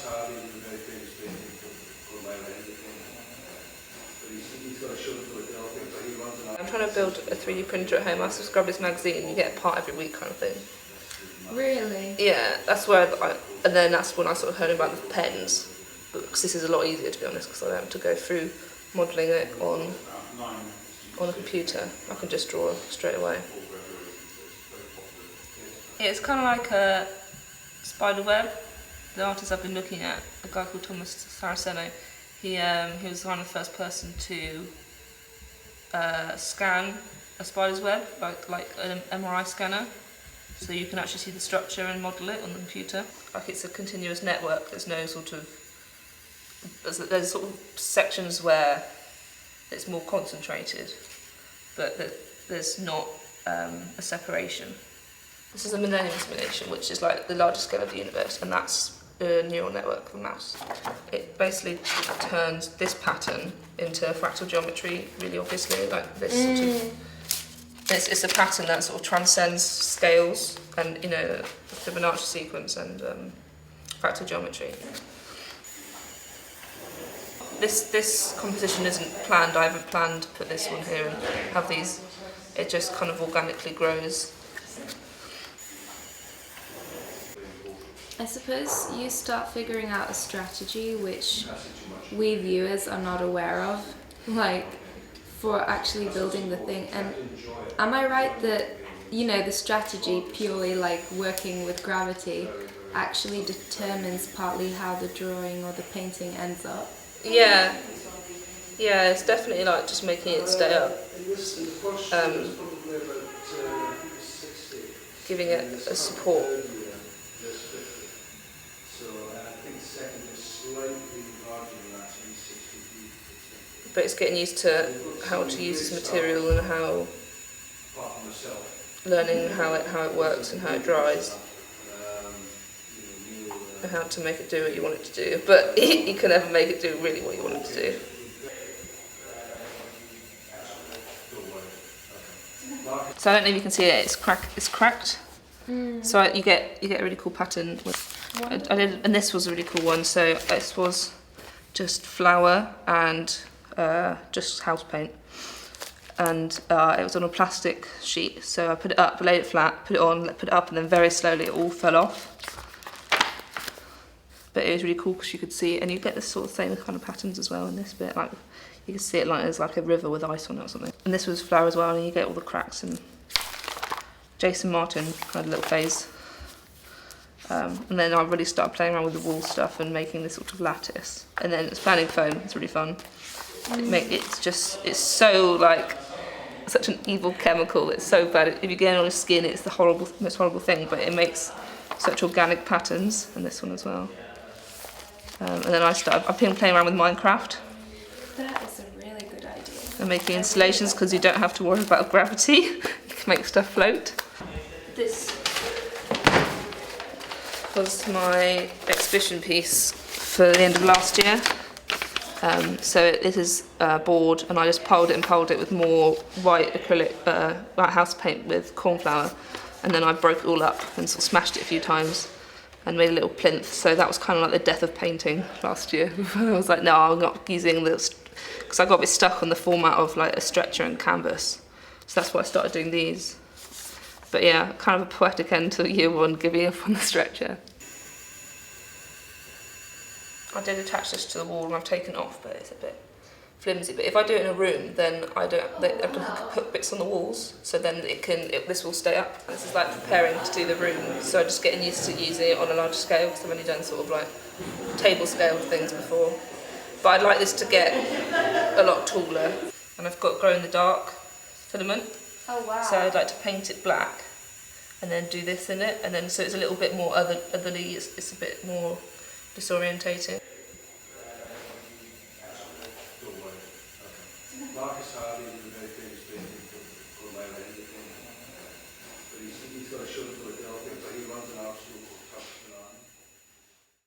Hanney is a very famous painting called My Land. But he's got a show for a girl thing, but he runs an art. I'm trying to build a 3D printer at home. I subscribe to this magazine, you get a part every week kind of thing. Really? Yeah, that's where and then that's when I sort of heard about the pens, because this is a lot easier to be honest, because I don't have to go through modelling it on a computer. I can just draw straight away. Yeah, it's kind of like a spider web. The artist I've been looking at, a guy called Thomas Saraceno, he was kind of the first person to scan a spider's web, like an MRI scanner. So you can actually see the structure and model it on the computer. Like it's a continuous network. There's no sort of there's sort of sections where it's more concentrated, but there's not a separation. This is a millennium simulation, which is like the largest scale of the universe, and that's a neural network of a mouse. It basically turns this pattern into fractal geometry really obviously, like this sort of. It's a pattern that sort of transcends scales and, you know, the Fibonacci sequence and fractal geometry. This composition isn't planned. I haven't planned to put this one here and have these. It just kind of organically grows. I suppose you start figuring out a strategy which we viewers are not aware of, like for actually building the thing. And am I right that, you know, the strategy purely like working with gravity actually determines partly how the drawing or the painting ends up? Yeah, it's definitely like just making it stay up, giving it a support. But it's getting used to how to use this material and how learning how it works and how it dries and how to make it do what you want it to do. But you can never make it do really what you want it to do. So I don't know if you can see it. It's cracked. So you get a really cool pattern. I did, and this was a really cool one. So this was just flour and just house paint, and it was on a plastic sheet. So I put it up, laid it flat, put it on, put it up, and then very slowly it all fell off. But it was really cool because you could see, and you get this sort of same kind of patterns as well in this bit. Like you can see it like there's like a river with ice on it or something. And this was flour as well, and you get all the cracks. And Jason Martin had a little phase. And then I really started playing around with the wool stuff and making this sort of lattice. And then it's planning foam. It's really fun. It's so like such an evil chemical. It's so bad. If you get it on your skin, it's the most horrible thing. But it makes such organic patterns, and this one as well. And then I've been playing around with Minecraft. That is a really good idea. And making installations because you don't have to worry about gravity. You can make stuff float. This was my exhibition piece for the end of last year. So it is board, and I just piled it with more white acrylic, white house paint with corn flour, and then I broke it all up and sort of smashed it a few times and made a little plinth. So that was kind of like the death of painting last year. I was like, no, I'm not using this, because I got a bit stuck on the format of like a stretcher and canvas. So that's why I started doing these. But yeah, kind of a poetic end to year one, giving up on the stretcher. I did attach this to the wall and I've taken it off, but it's a bit flimsy. But if I do it in a room, then I have to put bits on the walls, so then this will stay up. This is like preparing to do the room, so I'm just getting used to using it on a larger scale, because I've only done sort of like table scale things before. But I'd like this to get a lot taller. And I've got glow in the dark filament. Oh wow. So I'd like to paint it black and then do this in it, and then so it's a little bit more otherly, it's a bit more disorientating. Hanney is a very famous painting called My Land. But he's got a show for a girl thing, but he runs an art school.